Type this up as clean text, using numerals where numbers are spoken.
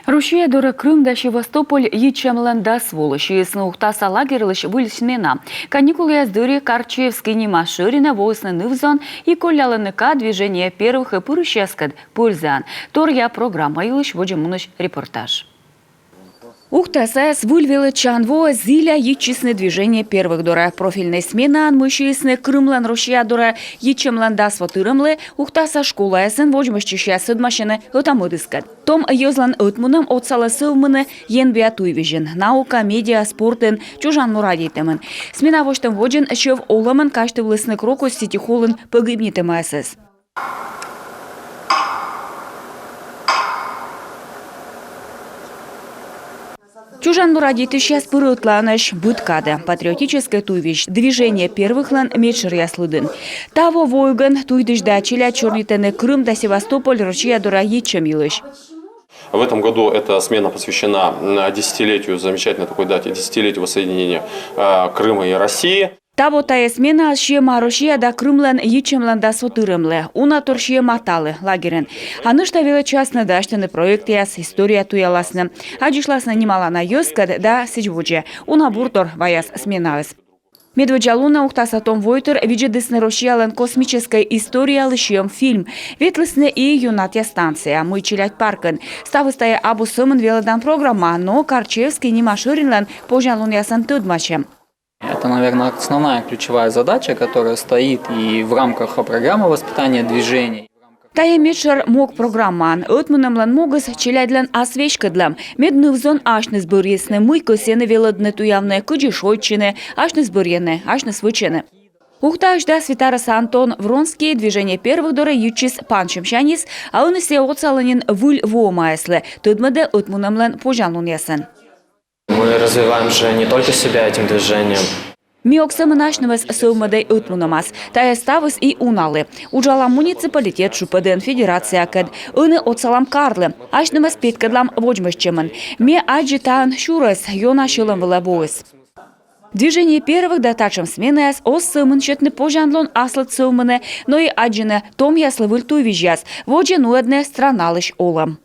Рушия дора Крым да Севастополь ечемлен да сволочи снухтаса лагерылыш выльсмена. Каникулы яздыри Карчевский нема ширина воисны нывзон и колялыныка движение первых и пырыщаскад пульзан. Торья программа илыш водимуныш репортаж. Ухтасаяс выльвелы чанво зиля ечисны движение первых дора. Профильной смена анмышисны Крымлан Рушия дора ечемлен да сватырымлы ухтаса школа ясын водимышчища сыдмашины отамыдыскад. Том йозлан отмуным отсалы сылмыны енбия туйвижин. Наука, медиа, спортын, чужан мурадейтемын. Смена воштым воджин шев оламын кашты влысны крокус сетихолын погибнитемайсыз. Чужан мурадиты сейчас пырытланыш будкада. Патриотическое туйвиш. Движение первых лан мечер яслыдын. Таво войган туйдыш да челя чернитены Крым да Севастополь Рушия дора ечем илыш. В этом году эта смена посвящена десятилетию, замечательной такой дате, десятилетию воссоединения Крыма и России. Таво тая смена шема Рушия да Крымлан ечемлан да сватырымлы. Уна торшия маталы лагерен. Анышта вела частно даштаны проект яс история туяласны. Аджишласна немала на йоскад да сечвуче. Уна буртор ваяс сменавес. Медведжалуна ухтасатом войтер виджедысны Рушиялан космическая история лышьем фильм. Ветлысны и юнатья станция. Мы челять паркан. Ставыстая абу сымын велодан программа, но Карчевский нема ширинлан пожалун ясан тыдмачем. Это, наверное, основная ключевая задача, которая стоит и в рамках программы воспитания движений. Тая мечер мог программан. Отмунамлан могас челядлан освещкадлам. Медны взон ашны сборьесны муйко сены велодны туявны куджишойчины, ашны сборьены, ашны свычены. Ухташ да Свитарас Антон Вронский движение первых дора ючис панчемшанис, а он се отсаланин вуль воомайсле. Тудмаде отмунамлан пожалун ясын. Мы развиваем же не только себя этим движением. Миоксамы нашнывас совмадай утмунамас. Тая ставыс и уналы. Уджала муниципалитет шупаден федерация кад. Ыны отсалам карлы. Ашнымас петкадлам воджмышчемын. Ме аджитан шурас йона шылым вылабоис. Движение первых датачем смены ос сымын щетны пожанлон аслыт сылмыны, но и аджины том яслы выльтуй вижяс. Воджен уэдне страналыш олам.